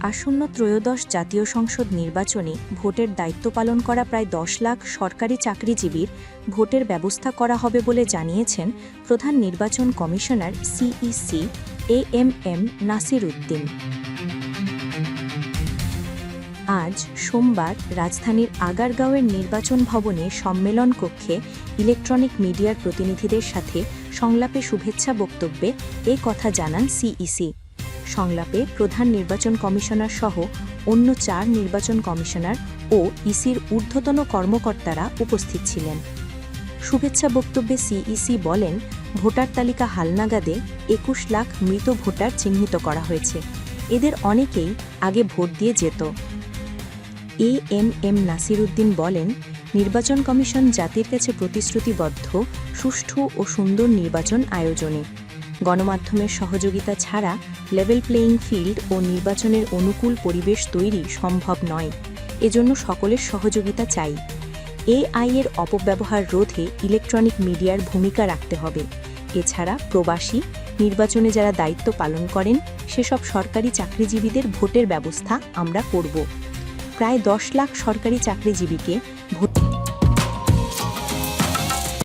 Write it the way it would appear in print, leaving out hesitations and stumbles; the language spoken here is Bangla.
আসন্ন ত্রয়োদশ জাতীয় সংসদ নির্বাচনে ভোটের দায়িত্ব পালন করা প্রায় ১০ লাখ সরকারি চাকরিজীবীর ভোটের ব্যবস্থা করা হবে বলে জানিয়েছেন প্রধান নির্বাচন commissioner CEC AMM Nasir Uddin. আজ সোমবার রাজধানীর আগারগাঁওয়ের নির্বাচন ভবনে সম্মেলন কক্ষে ইলেকট্রনিক মিডিয়ার প্রতিনিধিদের সাথে সংলাপে শুভেচ্ছা বক্তব্যে এ কথা জানান সিইসি। সংলাপে প্রধান নির্বাচন কমিশনার সহ অন্য ৪ নির্বাচন কমিশনার ও ইসির ঊর্ধ্বতন কর্মকর্তারা উপস্থিত ছিলেন। শুভেচ্ছা বক্তব্যে সিইসি বলেন, ভোটার তালিকা হালনাগাদে ২১ লাখ মৃত ভোটার চিহ্নিত করা হয়েছে। এদের অনেকেই আগে ভোট দিয়ে যেত। এএমএম নাসির উদ্দিন বলেন, নির্বাচন কমিশন জাতির কাছে প্রতিশ্রুতিবদ্ধ সুষ্ঠু ও সুন্দর নির্বাচন আয়োজনে। গণমাধ্যমের সহযোগিতা ছাড়া লেভেল প্লেয়িং ফিল্ড ও নির্বাচনের অনুকূল পরিবেশ তৈরি সম্ভব নয়। এজন্য সকলের সহযোগিতা চাই। এআই-এর অপব্যবহার রোধে ইলেকট্রনিক মিডিয়ার ভূমিকা রাখতে হবে। এছাড়া প্রবাসী নির্বাচনে যারা দায়িত্ব পালন করেন সেসব সরকারি চাকরিজীবীদের ভোটের ব্যবস্থা আমরা করব। প্রায় ১০ লাখ সরকারি চাকরিজীবীকে ভোট